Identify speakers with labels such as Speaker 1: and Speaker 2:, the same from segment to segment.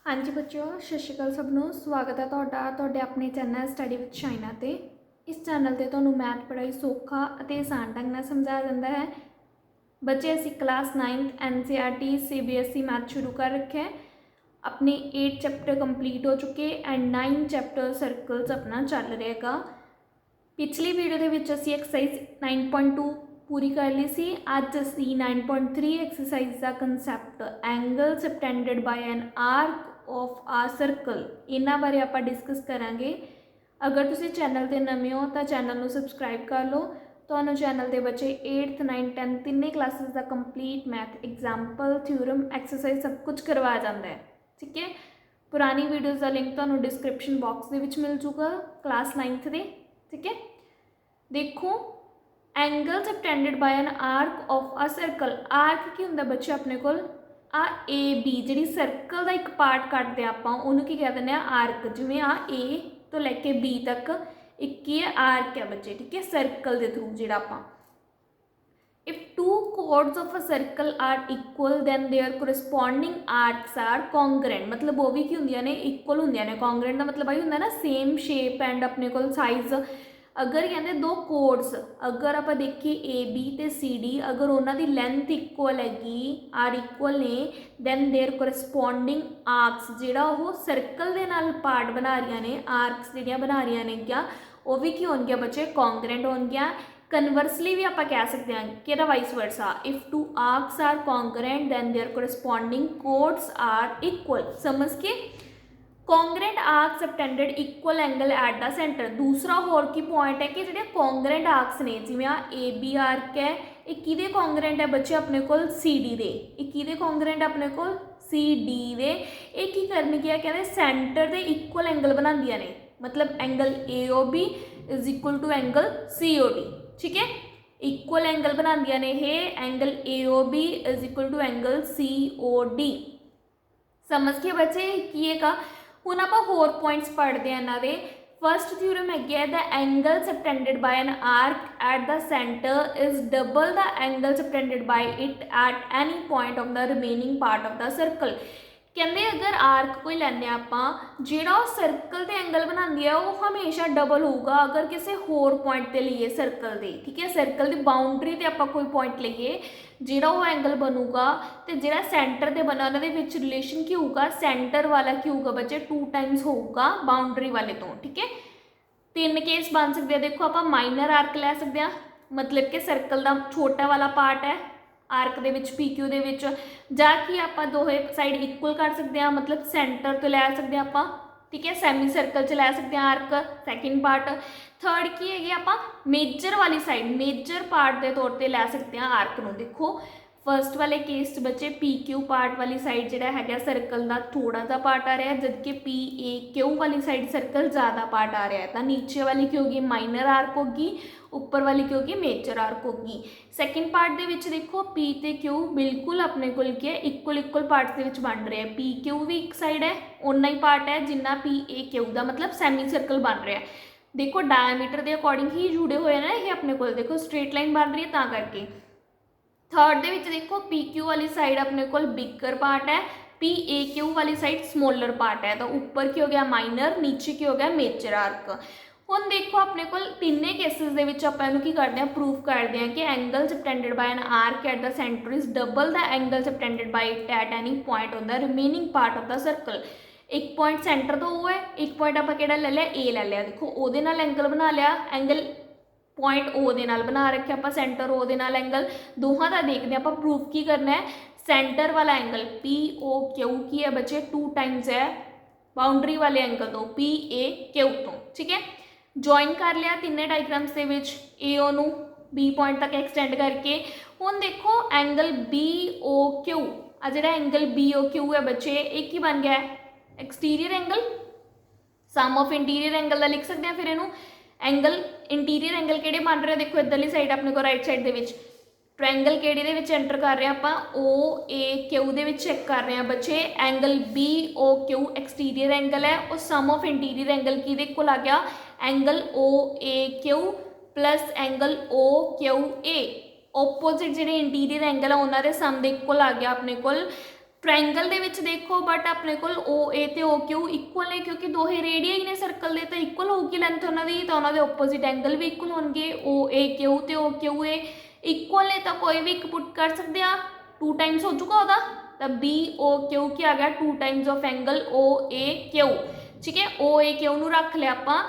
Speaker 1: हाँ जी बच्चों, सत श्री अकाल सबनों। स्वागत है तुहाडा अपने चैनल स्टडी विद चाइना ते। इस चैनल ते तुहानूं मैथ पढ़ाई सौखा अते आसान ढंग नाल समझाया जाता है। बच्चे असीं class 9th NCERT CBSE math शुरू कर रखे हैं। अपने 8 चैप्टर कंप्लीट हो चुके एंड 9 चैप्टर सर्कल्स अपना चल रहेगा। पिछली वीडियो के विच असीं एक्सरसाइज 9.2 पूरी कर ली सी। अज असीं 9.3 एक्सरसाइज का concept angle subtended by an arc of a circle इन्हां बारे आपां डिस्कस करांगे। अगर तुसीं चैनल ते नवे हो तो चैनल नूं सबसक्राइब कर लो। तुहानूं चैनल के बच्चे 8th 9th 10th तिन्ने क्लासिस का complete math example theorem exercise सब कुछ करवाया जाता है। ठीक है, पुरानी वीडियोज़ का लिंक तुहानूं डिस्क्रिप्शन बॉक्स के विच मिल जूगा क्लास 9th दे। ठीक है, देखो angle subtended by an arc of a circle. Arc की होंगे बच्चे अपने को आ ए बी जी सर्कल का एक पार्ट कटते आप की कह दें आर्क। जिमें आ ए तो लैके बी तक एक की है आर्क है बच्चे। ठीक है, सर्कल के थ्रू जो आप if two chords of a circle are equal then their corresponding arcs are congruent. मतलब वो भी की होंगे ने इक्वल होंगे ने। कॉन्ग्रेंट का मतलब यही होंगे ना सेम शेप एंड अपने को साइज। अगर कहते दो कोड्स अगर आप देखिए ए बी तो सी डी अगर उन्होंने लेंथ इक्वल हैगी आर इक्वल ने दैन देयर कोरिस्पोंडिंग आर्क्स जोड़ा वो सर्कल के नाल पार्ट बना रही ने आर्क्स जोड़ियाँ बना रही ने क्या वो भी की होंगे बच्चे कॉन्ग्रेंट होंगे। कन्वर्सली भी आप कह सकते हैं कि vice versa if two arcs are congruent then their corresponding chords are equal. समझ के congruent arc subtended equal angle at the centre. दूसरा होर की पॉइंट है कि जो कॉन्ग्रेंट आर्क्स ने जिमें आ ए बी आर्क है ये किदे कॉन्ग्रेंट है बच्चे अपने को सी डी दे। ये किदे कॉन्ग्रेंट अपने को सी डी दे। ये की करनगियां कहते सेंटर दे इक्वल एंगल बनांदियां ने। मतलब angle A O B is equal to angle C O D. ठीक है, इक्वल एंगल बनांदियां ने ये angle A O B is equal to angle C O D. समझ के बच्चे की का हुण आप होर पॉइंट्स पढ़ते हैं इन्हों के। फर्स्ट थ्योरम है the angle subtended by an arc eight the centre is double the angle subtended bye it at any point of the remaining part of the circle. कहते अगर आर्क कोई लैने आप जो सर्कल के एंगल बनाती है वह हमेशा डबल होगा अगर किसी होर पॉइंट पर लीए सर्कल के। ठीक है, सर्कल की बाउंड्री से आप कोई पॉइंट लीए जोड़ा वो एंगल बनूगा तो जो सेंटर से बना उन्होंने रिलेशन की होगा सेंटर वाला की होगा बच्चे 2 टाइम्स होगा बाउंड्री वाले तो। ठीक है, 3 केस बन सकते हैं। देखो आप माइनर आर्क लै सकते हैं मतलब कि सर्कल का छोटा वाला पार्ट है आर्क दे विच पी क्यू दे विच जाके आप दोहे साइड इक्वल कर सकते हैं मतलब सेंटर तो लै सकते हैं आप। ठीक है, सैमी सर्कल च लै सकते हैं आर्क सैकेंड पार्ट। थर्ड की है आप मेजर वाली साइड मेजर पार्ट के तौर पर लै सकते हैं आर्क को। देखो फर्स्ट वाले केस बच्चे पी क्यू पार्ट वाली साइड जो है सर्कल का थोड़ा सा पार्ट आ रहा है जबकि पी ए क्यू वाली साइड सर्कल ज़्यादा पार्ट आ रहा है। तो नीचे वाली की होगी माइनर आर्क होगी ऊपर वाली की होगी मेजर आर्क होगी। सैकेंड पार्ट के विच देखो पी ते क्यू बिल्कुल अपने को इक्वल इक्वल पार्ट के बन रहे हैं। पी क्यू भी एक साइड है उन्ना ही पार्ट है जिन्ना पी ए क्यू का मतलब सैमी सर्कल बन रहा है। देखो डायमीटर के अकॉर्डिंग ही जुड़े हुए ना ये अपने को। देखो स्ट्रेट लाइन बन रही है ता करके। थर्ड दे विच देखो पी क्यू वाली साइड अपने को बिगर पार्ट है पी ए क्यू वाली साइड स्मॉलर पार्ट है। तो ऊपर की हो गया माइनर नीचे की हो गया मेजर आर्क। हुण देखो अपने को तिने केसिस के विच आपां की करते हैं प्रूव करते हैं कि angle subtended by an arc eight the centre is double the angle subtended bye it at any point on the remaining part of the circle. एक पॉइंट सेंटर तो वो है एक पॉइंट आप ले लिया ए ले लिया। देखो वो एंगल बना लिया एंगल पॉइंट ओ दे नाल बना रखे आप सेंटर ओ दे नाल एंगल दोहां का देखते हैं आप प्रूफ की करना है। सेंटर वाला एंगल पी ओ क्यू की है बच्चे 2 टाइम्स है बाउंड्री वाले एंगल तो पी ए क्यू तो। ठीक है, जॉइन कर लिया तिने डायग्राम्स के विच ए ओ नू बी पॉइंट तक एक्सटेंड करके। हुण देखो एंगल बी ओ क्यू आ जिहड़ा एंगल बी ओ क्यू है बच्चे एक ही बन गया exterior angle sum of interior angle का लिख सकते हैं। फिर इनू एंगल इंटीरियर एंगल किहड़े बन रहे देखो इधरली साइड अपने को राइट साइड के ट्रायंगल किहड़े दे विच एंटर कर रहे हैं आप ओ ए क्यू दे विच चेक कर रहे हैं बच्चे angle B O Q exterior angle है और सम ऑफ इंटीरियर एंगल किहदे कोल आ गया angle O A Q plus angle O Q A. Opposite जिहड़े इंटीरियर एंगल है उन्होंने सम दे कोल आ गया अपने कोल ट्रायंगल दे विच देखो बट अपने कोल ओ ए ते ओ क्यू इक्वल ने क्योंकि दोहे रेडियस ने सर्कल दे, तो इक्वल होगी लेंथ उन्हों की, तो उन्होंने ओपोजिट एंगल भी इक्वल होंगे। ओ ए क्यू ते ओ क्यू ए इक्वल ने, तो कोई भी एक पुट कर सकते हैं, 2 टाइम्स हो चुका होगा, तो बी ओ क्यू की आ गया 2 times of angle O A Q. ठीक है, ओ ए क्यू नूं रख लिया आपां।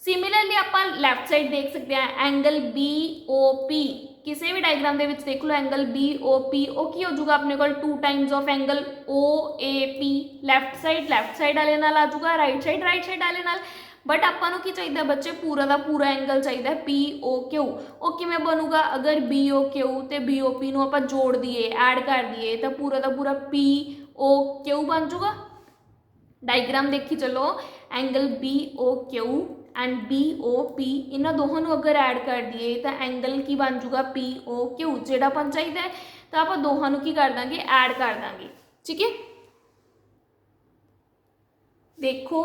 Speaker 1: सिमिलरली आप लैफ्ट साइड देख सकते हैं, एंगल बी ओ पी किसी भी डायग्राम के देख लो, एंगल बी ओ पी ओ की हो जाऊगा अपने को 2 times of angle O A P. Left side वाले नाल आ जाऊगा, राइट साइड वाले नाल। बट आपां की चाहिए बच्चे पूरा का पूरा एंगल चाहिए पी ओ क्यू। वो किवें बनूगा, अगर बी ओ क्यू तो बी ओ पी नूं आपां जोड़ दिए, ऐड कर दिए, तो पूरा पी ओ क्यू बन जाऊगा। डायग्राम देखी चलो, angle B O Q and B O P, इन्होंने दोनों अगर ऐड कर दिए तो एंगल की बन जाऊगा पी ओ क्यू। जो अपन चाहिए तो आप दोनों की कर देंगे, ऐड कर देंगे। ठीक है, देखो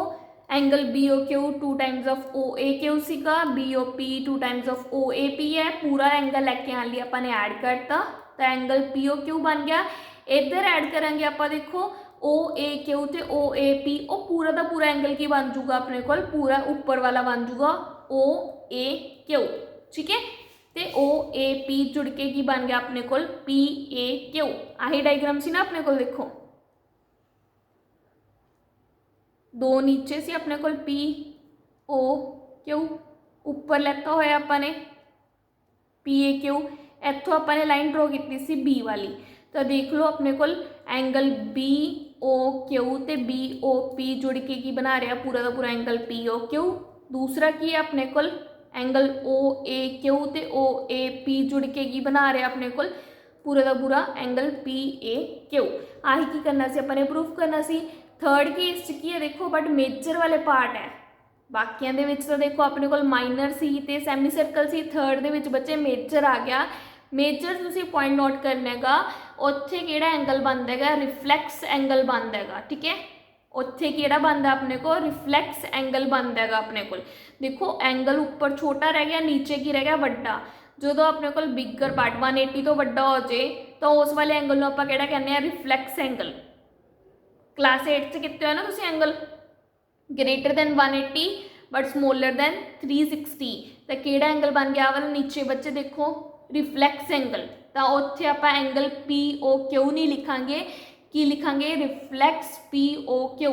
Speaker 1: angle B O Q 2 times of O A Q सीगा, B O P 2 times of O A P है। पूरा एंगल लैके आने लिए अपने ऐड करता, तो एंगल पी ओ क्यू बन गया। इधर ऐड करेंगे आप, देखो ओ ए क्यू तो ओ ए पी, वो पूरा का पूरा एंगल की बन जाऊगा अपने को, पूरा ऊपर वाला बन जाऊगा ओ ए क्यू। ठीक है, तो ओ ए पी जुड़ के की बन गया अपने को पी ए क्यू। आही डायग्राम सी ना अपने को, देखो 2 नीचे से अपने को पी ओ क्यू, ऊपर लैता होया अपने पी ए क्यू, इतों अपने लाइन ड्रॉ की सी बी वाली। तो देख लो अपने को एंगल बी ओ क्यू तो बी ओ पी जुड़ के की बना रहा पूरा का पूरा एंगल पी ओ क्यू। दूसरा की है अपने को एंगल ओ ए क्यू तो ओ ए पी जुड़ के की बना रहा अपने को पूरा का पूरा एंगल पी ए क्यू। आही की करना सी अपने प्रूफ करना सी। थर्ड केस की है देखो, बट मेजर वाले पार्ट है, बाकियां दे विच तो देखो अपने को माइनर सी ते सैमी सर्कल सी, थर्ड दे विच बच्चे मेजर आ गया। मेजर तुसी पॉइंट नोट करने का, उत्थे किहड़ा एंगल बनता है, रिफ्लैक्स एंगल बनता है। ठीक है, उत्थे किहड़ा बनता अपने को, रिफ्लैक्स एंगल बनता है अपने को। देखो एंगल ऊपर छोटा रह गया, नीचे की रह गया वड्डा। जो अपने को बिगर पार्ट 180 तो वड्डा हो जाए, तो उस वाले एंगल नूं आपां किहड़ा कहने आ, रिफ्लैक्स एंगल। क्लास 8 च किते हो ना तुसीं angle greater than 180 but smaller than 360, तो किहड़ा एंगल बन गया वाला नीचे बच्चे देखो, रिफ्लैक्स एंगल। तो उत्थे आपां एंगल पी ओ क्यू नहीं लिखांगे, की लिखांगे, reflex P O Q.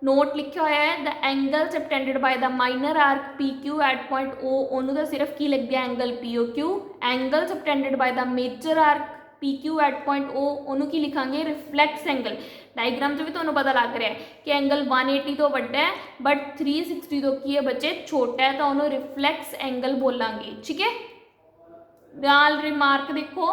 Speaker 1: Note लिखा हुआ है, the angle subtended by the minor arc P Q at point O, उन्होंने तो सिर्फ की लिख दिया angle P O Q. Angle subtended by the major arc P Q at point O, उन्होंने की लिखांगे, रिफ्लैक्स एंगल। डायग्राम से भी तुम्हें पता लग रहा है कि एंगल 180 तो वड्डा है बट 360 तो की है बच्चे छोटा है, तो उन्होंने रिफ्लैक्स एंगल बोलांगे। ठीक है, नाल रिमार्क देखो,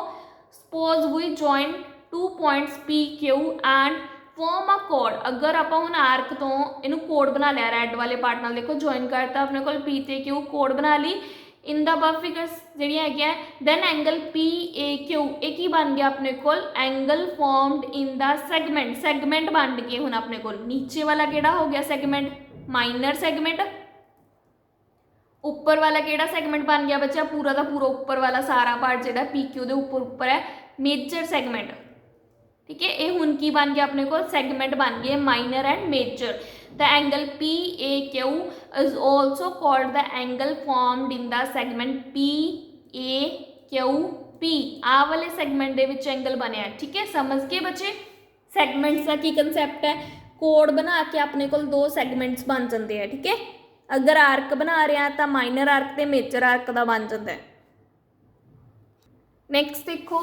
Speaker 1: suppose we join 2 points P Q and form a कोड। अगर आप हम आर्क तो इनू कोड बना लिया, रैड वाले पार्ट नाल देखो ज्वाइन करता अपने को पी ते क्यू, कोड बना ली इन द अबव फिगर्स जिहड़ियां है। Then angle P A Q एक ही बन गया अपने को, angle formed in the segment. Segment बन गए हुण अपने को, नीचे वाला किहड़ा हो गया सैगमेंट, माइनर सैगमेंट। ऊपर वाला किहड़ा सैगमेंट बन गया बच्चा, पूरा का पूरा ऊपर वाला सारा पार्ट जिहड़ा पी क्यू दे ऊपर है, मेजर सैगमेंट। ठीक है, ये हुण की बन गया अपने को, सैगमेंट बन गए minor and major. The angle P A Q is also called the angle formed in the segment P A Q P. आ वाले सैगमेंट दे विच एंगल बनया। ठीक है, समझ के बच्चे सैगमेंट्स का की कंसैप्ट है, कोड बना के अपने को 2 सैगमेंट्स बन जाते हैं। ठीक है, अगर आर्क बना रहे हैं तो माइनर आर्क तो मेजर आर्क का बन जाता है। नैक्सट देखो,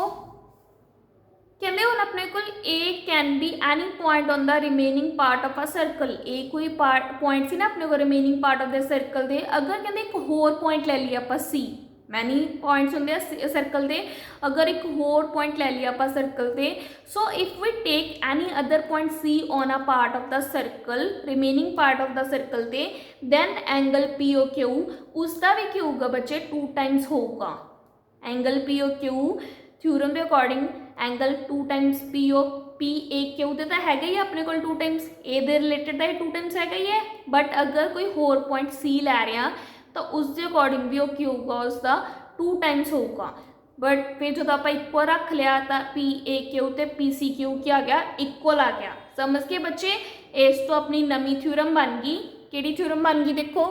Speaker 1: कहते हुण अपने को A can be any point on the remaining part of a circle. A कोई पॉइंट सी ना अपने को remaining part of the circle दे। अगर कहते एक होर पॉइंट ले लिया आप सी, मैनी पॉइंट्स होंगे सर्कल दे, अगर एक होर पॉइंट ले लिया आप सर्कल दे, so if we take any other point C on a part of the circle, remaining part of the circle दे, then angle P O Q उसका भी की होगा बच्चे 2 टाइम्स होगा। Angle P O Q theorem के according angle 2 times P O P A Q तो है ही अपने को 2 टाइम्स, ए दे रिलेटेड तो 2 टाइम्स है ही है। बट अगर कोई होर पॉइंट सी लै रहा तो उसके अकॉर्डिंग भी वो की होगा, उसका 2 टाइम्स होगा। बट फिर जो आप इक्वल रख लिया तो पी ए क्यू तो पी सी क्यू क्या आ गया, इक्वल आ गया। समझ के बच्चे, इस तो अपनी नवी थ्योरम बन गई। किहड़ी थ्योरम बन गई, देखो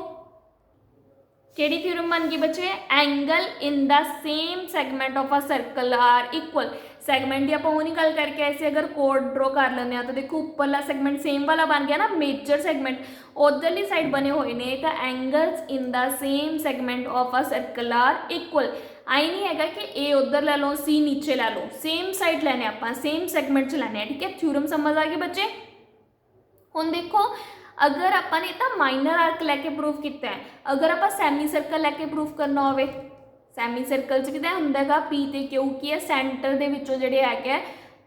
Speaker 1: किहड़ी थ्योरम बन गई बच्चे, angle in the same segment of a circle are equal. Segment की आप वो नहीं गल करके ऐसे अगर कोड ड्रॉ कर लें तो देखो उपरला सैगमेंट सेम वाला बन गया ना, मेजर सैगमेंट उधरली साइड बने हुए ने तो angles in the same segment of a circle are equal. आई नहीं है कि ए उधर ले लो सी नीचे ले लो, सेम साइड लेने आप, सेम सैगमेंट च लेने, ठीक है। थ्योरम समझ आ गई बच्चे। हुण देखो अगर आपां ने तां माइनर आर्क लैके प्रूव किया है, अगर आप सैमी सर्कल लैके प्रूव करना हो, सैमी सर्कल च कितना होंदा पी ते क्यू की है सेंटर दे विचों जिहड़े है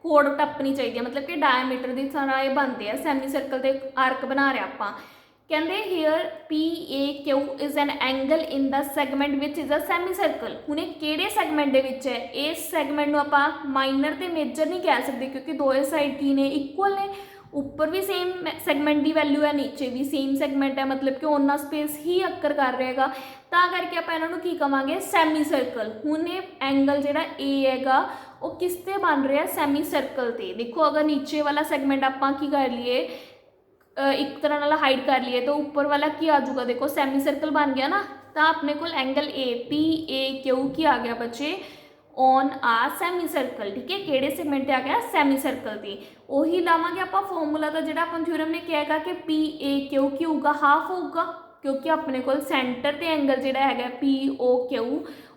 Speaker 1: कोड टप्पनी चाहिए, मतलब कि डायमीटर की तरह ये बनते हैं। सैमी सर्कल के आर्क बना रहे आपां, कहते here P A Q is an angle in the segment which is a semi circle. हुणे किहड़े सैगमेंट दे विच है, इस सैगमेंट नूं आपां माइनर ते मेजर नहीं कह सकते क्योंकि दोए साइड की ने इक्वल ने, ऊपर भी सेम सैगमेंट की वैल्यू है, नीचे भी सेम सैगमेंट है, मतलब कि उन्ना स्पेस ही अक्कर कर रहेगा, तां करके आप इन्हां नूं की कहांगे, सैमी सर्कल। हुण एंगल जिहड़ा ए हैगा वो किस ते बन रहा है, सैमी सर्कल ते। देखो अगर नीचे वाला सैगमेंट आपां की कर लिए एक तरह नाल हाइड कर लिए तो ऊपर वाला की आ जाऊगा, देखो सैमी सर्कल बन गया ना। तो अपने को angle A P A Q की आ गया बच्चे ऑन आ सैमी सर्कल, ठीक है। किहड़े सैगमेंट आ गया, सैमी सर्कल की। उही लावांगे आप फॉर्मूला का जिहड़ा अपन थ्योरम ने कहा कि पी ए क्यू की होगा हाफ होगा, क्योंकि अपने को सेंटर ते एंगल जिहड़ा है पी ओ क्यू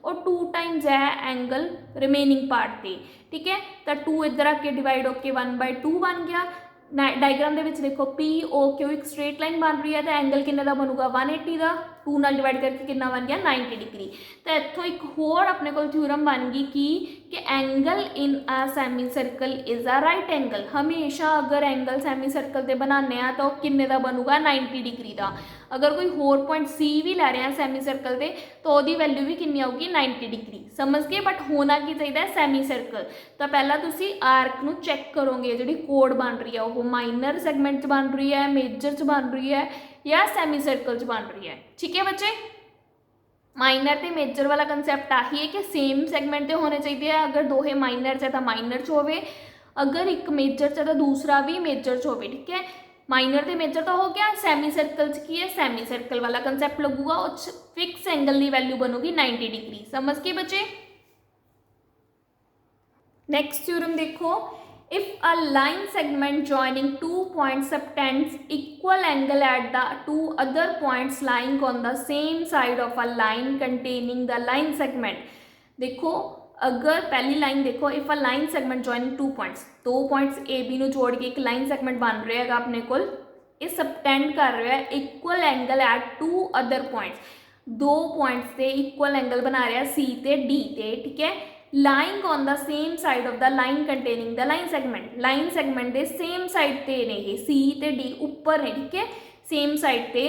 Speaker 1: और 2 टाइम्स है एंगल रिमेनिंग पार्ट ते, ठीक है। तो 2 इधर आके डिवाइड होके 1/2 बन गया। डायग्राम के देखो पी ओ क्यू एक स्ट्रेट लाइन बन रही है तो एंगल किन्ने का बनूगा 180 का, 2 नाल डिवाइड करके कितना बन गया 90 डिग्री। तो इतों एक होर अपने को थ्योरम बन गई कि angle in a semi circle is a right angle. हमेशा अगर एंगल सैमी सर्कल से बनाने तो किन्ने का बनूगा 90 डिग्री का। अगर कोई होर पॉइंट सी भी लै रहे हैं सैमी सर्कल से तो वही वैल्यू भी कितनी आऊगी 90 डिग्री, समझ गए। बट होना की चाहिए सैमी सर्कल। तो पहला तुसी आर्क नू चैक करोगे जी कोड बन रही है वो माइनर सैगमेंट च बन रही है, मेजर च बन रही है या सैमी सर्कल च बन रही है, ठीक है बच्चे। माइनर ते मेजर वाला कंसैप्ट आही है कि सेम सैगमेंट ते होने चाहिए, अगर दोहे माइनर च तो माइनर च होवे, अगर एक मेजर च तो दूसरा भी मेजर च होवे, ठीक है। माइनर ते मेजर तो हो गया, सैमी सर्कल च की है, सैमी सर्कल वाला कंसैप्ट लगूगा, उस फिक्स एंगल की वैल्यू बनूगी 90 डिग्री, समझ के बच्चे। नेक्स्ट थ्योरम देखो, if a line segment joining 2 points subtends equal angle at the 2 other points lying on the same side of a line containing the line segment। देखो अगर पहली line देखो, if a line segment joining 2 points, 2 points A B नूं जोड़ के एक line segment बन रहा है अपने को, ये सबटेंड कर रहा है equal angle at 2 other points, 2 points से इक्वल एंगल बना रहा है सी ते डी ते, ठीक है। Lying on the same side of the line containing the line segment के सेम साइड ते ने ये सी ते डी ऊपर ने, ठीक है, सेम साइड ते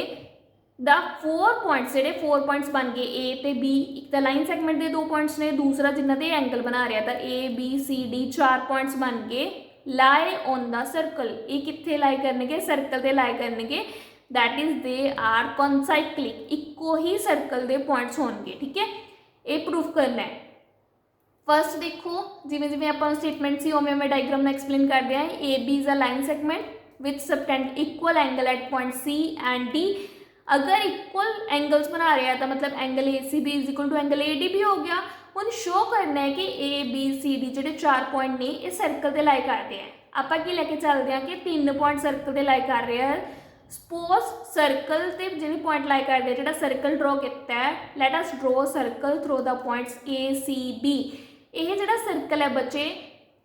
Speaker 1: द 4 पॉइंट्स जेडे 4 पॉइंट्स बन गए ए ते बी, एक तो लाइन सेगमेंट के 2 पॉइंट्स ने, दूसरा जिन्हों के एंगल बना रहा था A B C D, 4 points बन गए लाई ऑन द सर्कल। ये कितने लाई करने, सर्कल से लाई करने, that is they are concyclic, इको ही सर्कल के पॉइंट्स होंगे, ठीक है। ये प्रूफ करना है। फर्स्ट देखो जिमें जिमें आप स्टेटमेंट सी उमें मैं डायग्राम में एक्सप्लेन कर दिया है। A B is a line segment which subtend equal angle at point C and D. अगर इक्वल एंगल्स बना रहे हैं तो मतलब angle A C B is equal to angle A D भी हो गया। हम शो करना है कि ए बी सी डी जो 4 पॉइंट ने ये सर्कल से लाई करते हैं। आप लैके चलते हैं कि 3 पॉइंट सर्कल से लाई कर रहे हैं। सपोज सर्कल से जो पॉइंट लाई करते हैं, जो सर्कल ड्रॉ किया है, let us draw circle through the points A C B. यह जो सर्कल है बच्चे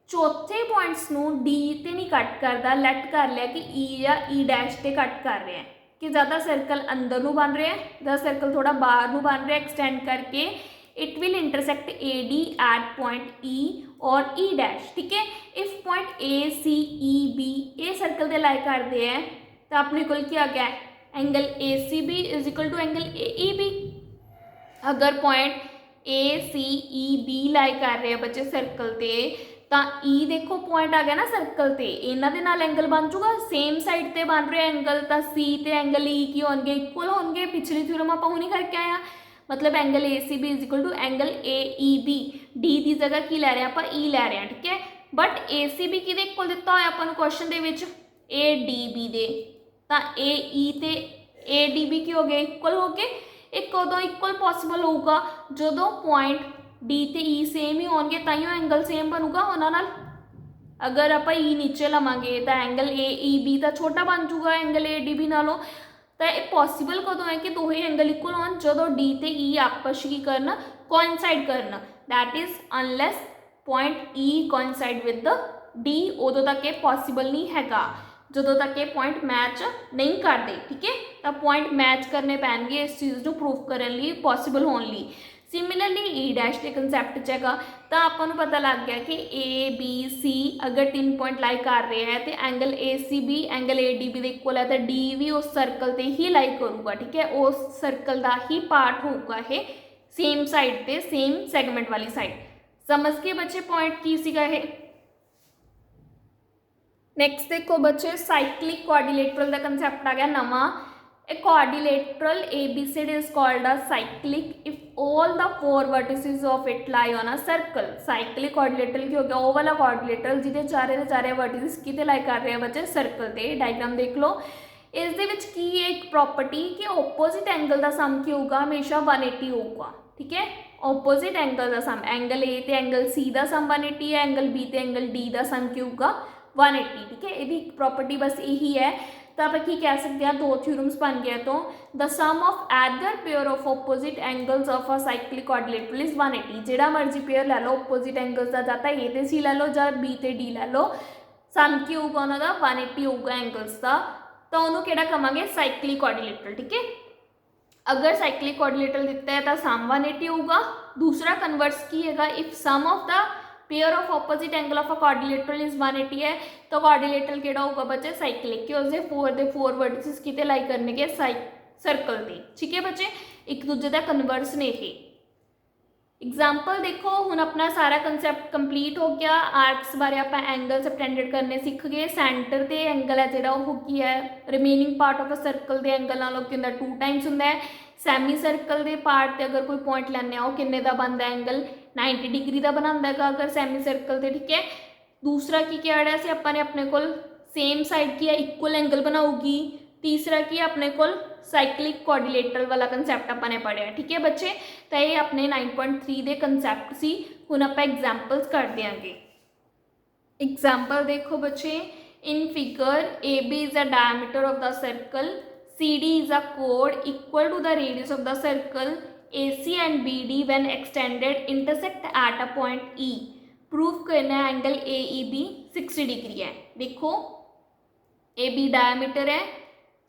Speaker 1: चौथे पॉइंट्स नू डी ते नहीं कट करता, लैट कर लिया कि ई या ई डैश ते कट कर रहे हैं कि ज़्यादा सर्कल अंदर नू बन रहे हैं, ज़्यादा सर्कल थोड़ा बाहर नू बन रहा है एक्सटेंड करके। It will intersect A D at point E और ई डैश, ठीक है। If point A C E B ये सर्कल से लाई करते हैं तो अपने को क्या गया angle A C B is equal to angle A E B. अगर point A C E B lie कर रहे हैं बच्चे सर्कल से तो ई देखो पॉइंट आ गया ना सर्कल से, इन्हों के नाल एंगल बन जूगा, सेम साइड से बन रहे एंगल, तो सी ते एंगल ई की होंगे इक्वल होंगे। पिछली थ्योरम आप नहीं करके आया, मतलब angle A C B is equal to angle A E B. D की जगह की लै रहे हैं आप ई लै रहे हैं, ठीक है। बट ए सी बी कि इक्वल दिता होया अपन क्वेश्चन दे विच ए डी बी दे, तो ए ई ते ए डी बी की हो गए इक्वल हो गए। एक कदों इक्वल पॉसिबल होगा जो पॉइंट डी ते ई सेम ही होंगे, ताइयों एंगल सेम बनूगा उन्हां नाल। अगर आप ई नीचे लवांगे तो एंगल ए ई बी तो छोटा बन जूगा एंगल ए डी बी नालों। तो यह पॉसिबल कदों है कि दो ही एंगल इक्वल हो जो डी ते ई आपस की करन कोइंसाइड करन, that is unless point E coincide with the D, उदों तक ये पॉसिबल नहीं हैगा जो तक ये पॉइंट मैच नहीं करते, ठीक है। तो पॉइंट मैच करने पैणगे इस चीज़ को प्रूव करने लिए पॉसिबल होने लिए। सिमिलरली ई डैश के कंसैप्ट च हैगा तो आपको पता लग गया कि ए बी सी अगर 3 पॉइंट लाई कर रहे हैं तो angle A C B angle A D B के इक्वल है, तो डी भी उस सर्कल से ही लाई करूगा, ठीक है। उस सर्कल का ही पार्ट होगा ये सेम साइड पे सेम सैगमेंट वाली साइड। समझ के बच्चे पॉइंट की सीगा ये। नैक्सट देखो बच्चे साइक्लिक क्वाड्रिलेटरल का कंसैप्ट आ गया नवा। A quadrilateral ABCD is called a cyclic if all the 4 vertices of it lie on a circle। cyclic quadrilateral की हो गया वो वाला quadrilateral जिहदे चारे दे चारे vertices किते लाई कर रहे हैं बच्चे सर्कल ते। डायग्राम देख लो। इस दे विच की एक प्रॉपर्टी कि ऑपोजिट एंगल का सम की होगा हमेशा 180 होगा, ठीक है। ऑपोजिट एंगल का सम एंगल ए ते एंगल सी का सम 180 है, एंगल बी ते एंगल डी का सम की होगा 180, ठीक है। ये प्रॉपर्टी बस यही है। तो आप की कह सकते हैं दो थ्योरम्स बन गया। तो the sum of either pair of opposite angles of a cyclic quadrilateral is 180। जिहड़ा मर्जी पेयर लै लो ऑपोजिट एंगल्स का, जाता ए ते सी लै लो या बी ते डी लै लो, सम की होगा उन्हों का 180 होगा एंगल्स का। तो उन्होंने किहड़ा कहांगे साइक्लिक क्वाड्रिलेटरल, ठीक है। अगर साइक्लिक क्वाड्रिलेटरल दिता है तो सम 180 होगा। दूसरा कन्वर्स की है if sum of the pair of opposite angle of a quadrilateral is 180 है, तो क्वाड्रिलेटरल केड़ा होगा बच्चे साइक्लिक के उसके 4 वर्टिसेस किते लाई करने के सर्कल ते, ठीक है बच्चे। एक दूजे का कन्वर्स ने ये एग्जाम्पल देखो। हुण अपना सारा कंसैप्ट कंप्लीट हो गया। आर्क्स बारे आप एंगल सबटेंडेड करने सीख गए। सेंटर ते एंगल है जिहड़ा वो की है remaining part of a circle के एंगल नालों की हुंदा 2 टाइम्स हुंदा है। सैमी सर्कल के पार्ट से अगर कोई पॉइंट लैने वो किन्ने का बनता एंगल 90 डिग्री का बनाता है अगर सैमी सर्कल से, ठीक है। दूसरा की क्या रहा से अपने अपने को सेम साइड की इक्वल एंगल बनाऊगी। तीसरा की अपने को साइक्लिक क्वाड्रिलेटरल वाला कंसैप्ट अपने पढ़िया, ठीक है बच्चे। तो ये अपने 9.3 के कंसैप्ट सी। हुण आप एग्जाम्पल्स कर देंगे। एग्जाम्पल देखो बच्चे। In figure A B is a diameter of the circle, C D is a chord equal to the radius of the circle, AC and BD when extended intersect at a point E। Proof करना है angle AEB 60 degree है। देखो AB diameter है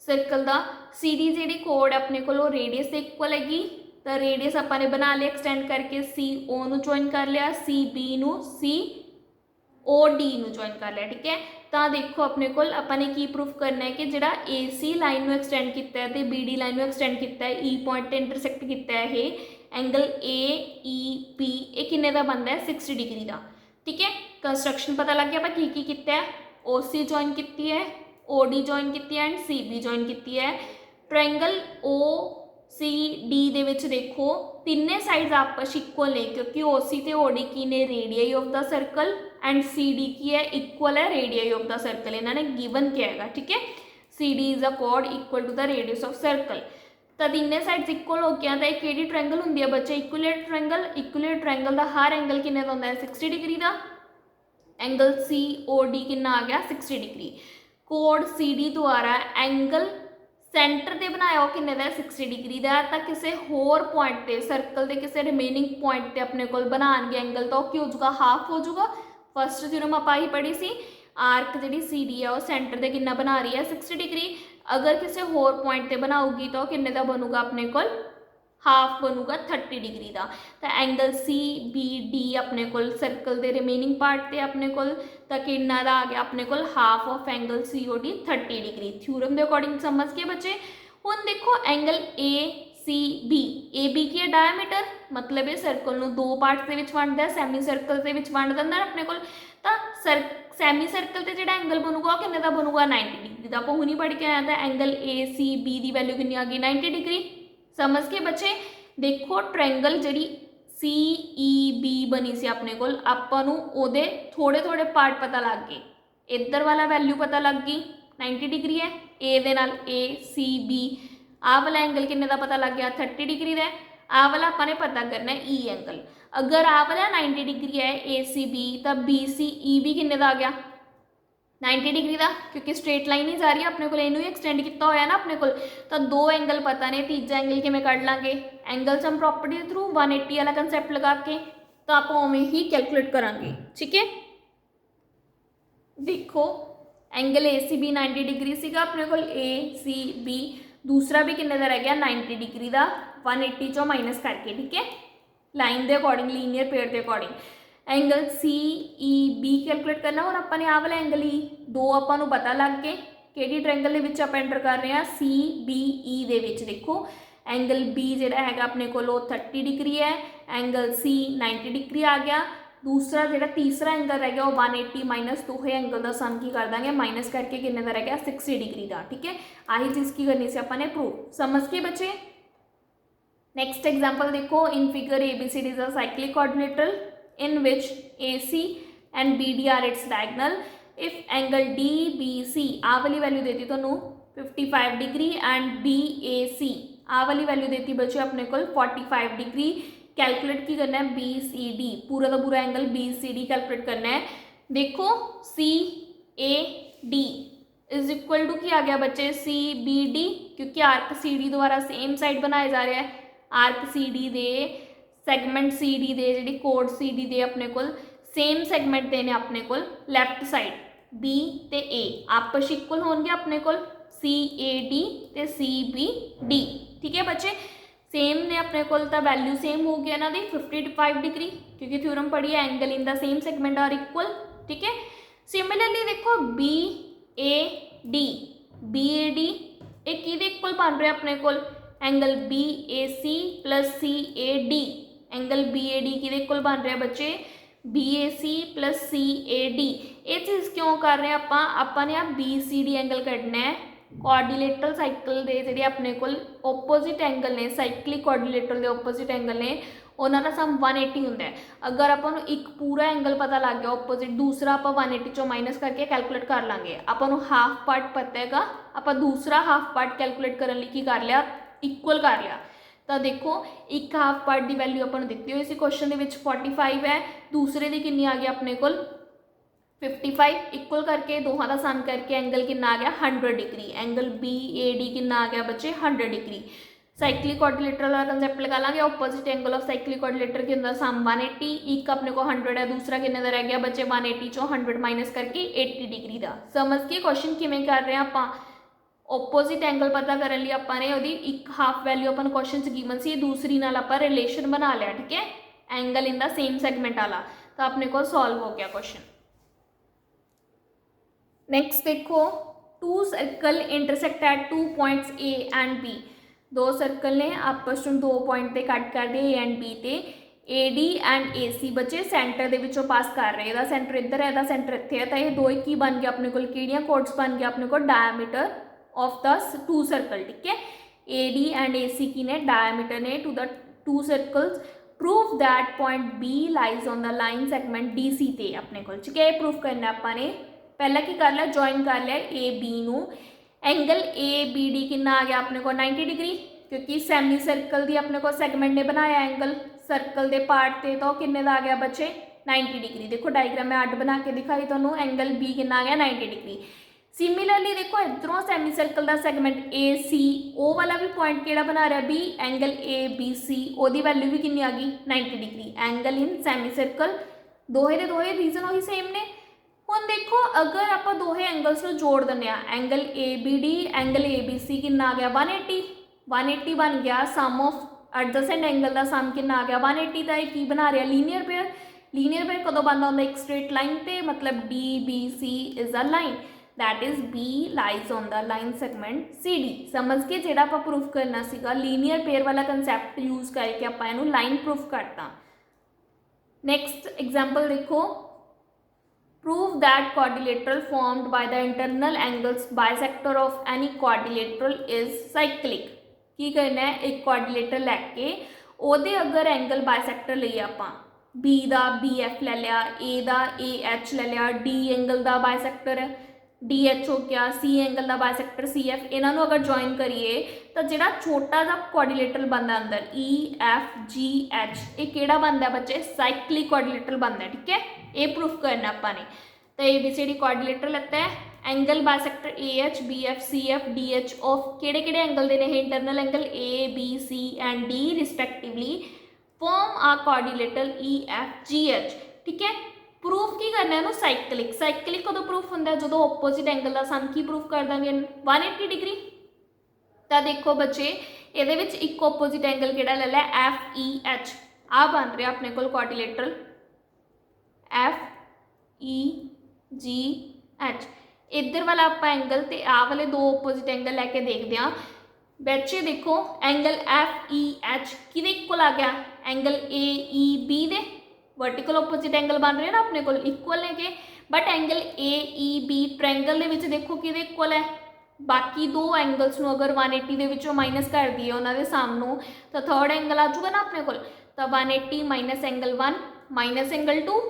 Speaker 1: circle का, CD जी code अपने को radius से equal हैगी। तो रेडियस अपने बना लिया एक्सटेंड करके CO नू ज्वाइन कर लिया, CB नू COD नू ज्वाइन कर लिया, ठीक है। तो देखो अपने को अपने की प्रूफ करना है कि जिहड़ा AC लाइन नू एक्सटेंड किया है तो BD लाइन नू एक्सटेंड किया है, E पॉइंट इंटरसेक्ट किया है ये एंगल AEB ये किन्ने दा बनता है 60 डिग्री का, ठीक है। कंस्ट्रक्शन पता लग गया आप की किया है। OC ज्वाइन की है, OD ज्वाइन की है एंड CB ज्वाइन की है। ट्रायंगल OCD दे विच देखो तिन्ने साइड्स आपस इक्वल ने क्योंकि OC ते OD की ने radius of the circle and CD की है इक्वल है रेडियस ऑफ द सर्कल, इन्होंने गिवन किया है, ठीक है। CD is a chord equal to the radius of circle. तो तिन्ने साइड्स इक्वल हो गया। तो एक केड़ी ट्रायंगल होंदी है बच्चे इक्विलेटरल ट्रायंगल। इक्विलेटरल ट्रायंगल का हर एंगल किन्ने दा होंदा है 60 डिग्री का। एंगल COD कितना आ गया 60 डिग्री। कोड CD द्वारा एंगल सेंटर से बनाया वो किन्ने दा 60 डिग्री का। तो किसी होर पॉइंट से सर्कल के किसी रिमेनिंग पॉइंट से अपने को बनाएंगे एंगल तो की हो जाऊगा हाफ हो जाऊगा। फस्ट थ्योरम आप ही पढ़ी सी आर्क जी CD है वो सेंटर से कितना बना रही है 60 डिग्री। अगर किसी होर पॉइंट से बनाऊगी तो किन्ने का बनूगा अपने को हाफ बनूगा 30 डिग्री का। तो एंगल CBD अपने को सर्कल के रिमेनिंग पार्ट से अपने को तो कितना का आ गया अपने को half of angle COD 30 degree. Theorem के अकॉर्डिंग समझ के बच्चे। हुण देखो एंगल ACB AB की है डायमीटर, मतलब ये सर्कल नू 2 पार्ट्स के विच वंडदा है, सैमी सर्कल के विच वंड दिंदा अपने को। तो सैमी सर्कल से जो एंगल बनूगा किन्ने का बनूगा 90 डिग्री का। आप हुणी पढ़ के आया था एंगल ACB की वैल्यू कितनी आ गई 90 डिग्री। समझ के बच्चे देखो ट्रायंगल जी CEB बनी सी अपने को, आपां नूं ओहदे थोड़े थोड़े पार्ट पता लग गए। इधर वाला वैल्यू पता लग गई 90 डिग्री है, ए दे नाल ACB। आ वाला एंगल किन्ने दा पता लग गया 30 डिग्री का। आ वाला आपां ने पता करना है E एंगल। अगर आ वाला 90 डिग्री है ACB, तो BCEB किन्ने दा आ गया 90 डिग्री का, क्योंकि स्ट्रेट लाइन ही जा रही है अपने को, इनू ही एक्सटेंड किया होया ना अपने को। तो दो एंगल पता ने, तीजा एंगल किवें कढ लांगे एंगल सम प्रॉपर्टी के थ्रू 180 वाला कंसैप्ट लगा के, तो आप उवें ही कैलकुलेट करांगे। ठीक है, देखो एंगल ACB 90 डिग्री सीगा अपने को, ACB दूसरा भी किन्ने दा रह गया 90 डिग्री का, 180 चों माइनस करके। ठीक है, लाइन के अकॉर्डिंग, लीनियर पेयर के अकॉर्डिंग एंगल CEB कैलकुलेट करना। और अपने आ वाला एंगल ही दो आपां पता लग गए कि ट्रायंगल के विच आपां एंटर कर रहे हैं CBE दे विच। देखो एंगल B जिहड़ा हैगा अपने को 30 डिग्री है, एंगल C 90 डिग्री आ गया। दूसरा जिहड़ा तीसरा एंगल रह गया वो 180 माइनस दोहे एंगल का सम की कर देंगे, माइनस करके किन्ने दा रह गया 60 डिग्री का। ठीक है, आही चीज़ की करनी सी आपां ने प्रूव। समझ के बच्चे, नेक्स्ट एग्जाम्पल देखो, in figure ABCD is a cyclic quadrilateral in which AC and BD are its diagonal. If angle DBC आ वाली वैल्यू देती तो 55 डिग्री एंड BAC आ वाली वैल्यू देती बच्चे अपने को 45 डिग्री। कैलकुलेट की करना है BCD, पूरा का पूरा एंगल BCD कैलकुलेट करना है। देखो CAD इज इक्वल टू क्या आ गया बच्चे CBD, क्योंकि आर्क CD द्वारा सेम साइड बनाया जा रहा है। आर्क CD दे सैगमेंट CD दे जिहड़ी कोड CD दे अपने को सेम सैगमेंट देने अपने को लैफ्ट साइड B ते A आपस इक्वल होंगे अपने को CAD ते CBD। ठीक है बच्चे, सेम ने अपने को वैल्यू सेम हो गया ना दी 55 डिग्री, क्योंकि थ्योरम पढ़ी है angle in the same segment are equal. ठीक है, सिमिलरली देखो BAD एक इक्वल बन रहा है अपने को angle BAC plus CAD। Angle BAD कि इक्वल बन रहा है बच्चे BAC प्लस CAD। ये चीज़ क्यों कर रहे हैं आपां ने BCD एंगल कढ़ना है। क्वाड्रिलेटरल साइकिल के जिहड़े अपने को ओपोजिट एंगल ने, साइक्लिक क्वाड्रिलेटरल के ओपोजिट एंगल ने, उन्होंने सम 180 होंगे। अगर आपां नूं एक पूरा एंगल पता लग गया ओपोजिट, दूसरा आपां 180 चों माइनस करके कैलकुलेट कर लांगे। आपां नूं हाफ पार्ट पता हैगा, आपां दूसरा हाफ पार्ट कैलकुलेट करने लई की कर लिया इक्वल कर लिया। तो देखो एक हाफ पार्ट की वैल्यू अपन दी हुई सी क्वेश्चन के 45 है, दूसरे की कितनी आ गया अपने को 55। इक्वल करके दोहां का सम करके एंगल कितना आ गया 100 डिग्री। एंगल BAD कितना आ गया बच्चे 100 डिग्री। साइक्लिक क्वाड्रिलेटरल का कंसेप्ट लगा लांगे, opposite angle of cyclic quadrilateral के अंदर सम 180, एक अपने को 100 है, दूसरा कितने का रह गया बच्चे 180 चो 100 माइनस करके 80 डिग्री का। समझ के क्वेश्चन किमें कर रहे हैं आप। ओपोजिट एंगल पता करने लिए आपने वो एक हाफ वैल्यू अपन क्वेश्चन गिवन सी, दूसरी नाल आप रिलेशन बना लिया। ठीक है, angle in the same segment वाला, तो अपने को सॉल्व हो गया क्वेश्चन। नेक्स्ट देखो, two circle intersect at 2 points A and B। दो सर्कल ने आपस में 2 पॉइंट ते कट कर दिए A एंड B ते। AD एंड AC बच्चे सेंटर दे विचों पास कर रहे हैं, सेंटर इधर है, सेंटर इत्थे है, तो ये दो एक ही बन गया अपने को, किहड़ियां कोड्स बन गया अपने को diameter of the two circle. ठीक है, AD एंड AC की ने डायमीटर ने to the two circles. Prove that point B lies on the line segment DC ते अपने को। ठीक है, प्रूफ करना आपने पहला की कर लिया, ज्वाइन कर लिया AB नू। एंगल ABD कितना आ गया अपने को 90 डिग्री, क्योंकि सैमी सर्कल की अपने को सैगमेंट ने बनाया एंगल सर्कल के पार्ट से, तो किन्ने का आ गया बच्चे 90 डिग्री। देखो डायग्राम में अड बना के दिखाई तुहानू, एंगल B कितना आ गया 90 डिग्री। सिमिलरली देखो इधरों सैमी सर्कल का सैगमेंट AC ओ वाला भी पॉइंट केड़ा बना रहा B, एंगल ABC ओदी वैल्यू भी कितनी आ गई 90 degree. Angle in semi circle दोहे दे दोहे रीजन वही सेम ने। हुण देखो अगर आप दोहे एंगल्स को जोड़ दें, एंगल ABD एंगल ABC कितना आ गया 180 बन गया। सम ऑफ एडजेसेंट एंगल का सम कितना आ गया 180 का। की बना रहा लीनियर पेयर। लीनियर पेयर कदों बनता होंगे एक स्ट्रेट लाइन पे, मतलब DBC is a line, that is B lies on the line segment CD। समझ के जेड़ा आप प्रूफ करना सीगा लीनियर पेयर वाला कंसैप्ट यूज करके आप इनू लाइन प्रूफ करता। नेक्स्ट एग्जाम्पल देखो, prove that quadrilateral formed by the internal angles bisector of any quadrilateral is cyclic। की करना है, एक quadrilateral लैके ਉਹਦੇ अगर एंगल बायसैक्टर लईए आपां बी दा BF ले लिया, ए दा AH ले लिया, D एंगल दा बायसैक्टर DH हो गया, C एंगल दा बायसैक्टर CF, इन्हां नूं अगर जॉइन करिए तो जिहड़ा छोटा जिहा क्वाड्रिलेटरल बनदा अंदर EFGH ये किहड़ा बनदा बच्चे साइक्लिक क्वाड्रिलेटरल बनदा है। ठीक है, ये प्रूफ करना आपां ने। तो ABCD क्वाड्रिलेटरल लगता है angle bisector AH BF CF DH of किहड़े किहड़े एंगल दे ने internal angle A B C and D respectively form आ क्वाड्रिलेटरल EFGH। ठीक है, प्रूफ की करना है साइक्लिक। साइक्लिक कदों प्रूफ होंदा है जो ओपोजिट एंगल का सम की प्रूफ कर देंगे 180 डिग्री। तो देखो बच्चे ये एक ओपोजिट एंगल किहड़ा ले लिया FEH आ बन रहा अपने को क्वाड्रिलेटरल FEGH। इधर वाला आप एंगल तो आ वाले दो ओपोजिट एंगल लैके देखते हैं। बच्चे देखो एंगल FEH कि इक्वल आ गया एंगल AEB दे वर्टिकल ओपोजिट एंगल बन रहे हैं ना अपने को इक्वल है कि बट एंगल AEB ट्रायंगल दे देखो कि इक्वल है। बाकी दो एंगल्स नूं अगर 180 दे विचों माइनस कर दिए उन्होंने सामनों तो थर्ड एंगल आ जाऊगा ना अपने को। तो 180 minus angle 1 minus angle 2।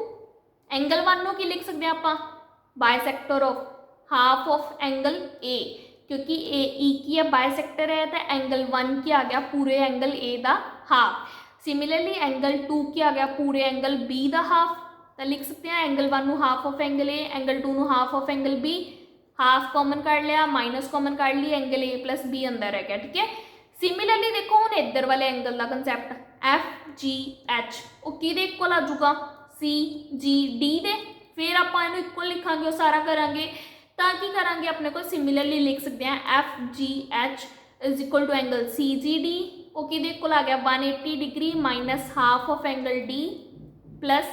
Speaker 1: Angle 1 नूं की लिख सकते हैं आप bisector of half of angle A क्योंकि AE की है बायसैक्टर है तो एंगल 1 की आ गया पूरे एंगल A दा हाफ। सिमिलरली एंगल 2 की आ गया पूरे एंगल B दा हाफ। तो लिख सकते हैं एंगल 1 नू half of angle A angle 2 नू half of angle B। Half common कर लिया माइनस कॉमन कर ली एंगल A प्लस B अंदर है क्या। ठीक है, सिमिलरली देखो हम इधर वाले एंगल का कंसैप्ट FGH वो कि इक्वल आ जाऊगा CGD दे। फिर आप इक्वल लिखांगे वो सारा करांगे ताकि करांगे अपने को सिमिलरली लिख सकते हैं FGH is equal to angle CGD वो कि इक्वल आ गया 180 degree minus half of angle D plus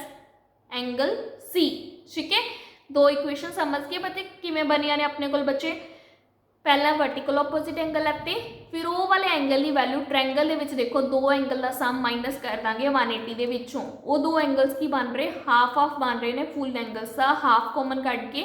Speaker 1: angle C। ठीक है, दो इक्वेशन समझ के पता किमें बनिया ने अपने को बच्चे। पहला वर्टिकल ओपोजिट एंगल लेते फिर वो वाले एंगल की वैल्यू ट्रायंगल दे देखो दो एंगल का सम माइनस कर देंगे 180 के विचों। वो दो एंगल्स की बन रहे हाफ ऑफ बन रहे हैं फुल एंगल्स का हाफ कॉमन कट के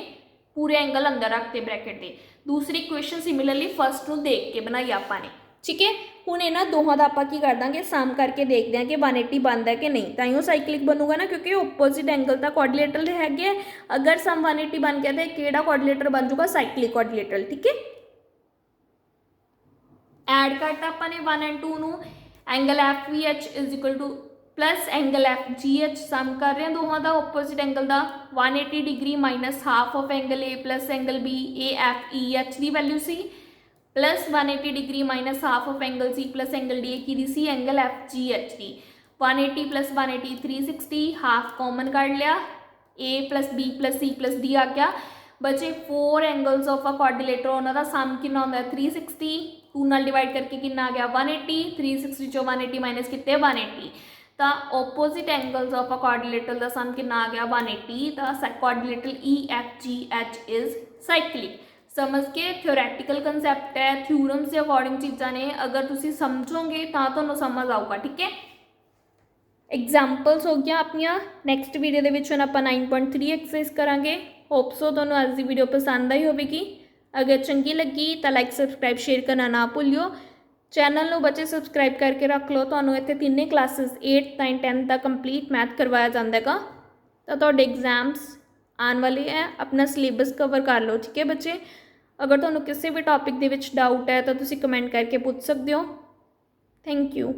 Speaker 1: पूरे एंगल अंदर रखते ब्रैकेट के। दूसरी इक्वेशन सिमिलरली फर्स्ट नूं देख के बनाई आपाने। ठीक है, हुण इन्हां दोहां दा आपां की कर देंगे सम करके देखते हैं कि 180 बनता है कि नहीं। ताइयों साइक्लिक बनूगा ना क्योंकि ओपोजिट एंगल तो क्वाड्रिलेटरल है। अगर सम 180 बन गया तो किहड़ा क्वाड्रिलेटर बन जाऊगा साइक्लिक क्वाड्रिलेटरल। ठीक है, ऐड करता अपने 1 एंड 2 नूं angle FEH is equal to plus angle FGH sum कर रहे हैं दोहां का ओपोजिट एंगल का 180 degree minus half of angle A plus angle B AFEH की वैल्यू सी plus 180 degree minus half of angle C plus angle D की C angle FGH की 180 प्लस 180 360 हाफ कॉमन कर लिया A plus B plus C plus D आ गया। बचे 4 angles of a quadrilateral उन्होंने सम कितना होंदा 360 2 नाल डिवाइड करके कितना आ गया 180 360 चो 180 माइनस कितने 180 तो opposite angles of a quadrilateral का सम कितना आ गया 180। तो क्वाड्रिलेटरल EFGH इज साइक्लिक। समझ के थ्योरैटिकल कंसैप्ट है थ्योरम से अकॉर्डिंग चीज़ा ने अगर तुम समझोगे तो तुम्हें समझ आऊगा। ठीक है, एग्जाम्पल्स हो गया अपनिया। नैक्सट वीडियो के आप 9.3 एक्सरसाइज करांगे। होप सो तुहानूं अज की वीडियो पसंद आई होगी। अगर चंगी लगी तो लाइक सबसक्राइब शेयर करना ना भूलियो। चैनल को बच्चे सबसक्राइब करके रख लो। तो इतने तीनों क्लासेस 8 9 10 तक कंप्लीट मैथ करवाया जाएगा। तो तुहाडे एग्जाम्स आने वाले हैं अपना सिलेबस कवर कर लो। ठीक है बच्चे, अगर तुहानूं किसी भी टॉपिक के डाउट है तो तुसीं कमेंट करके पूछ सकते हो। Thank you.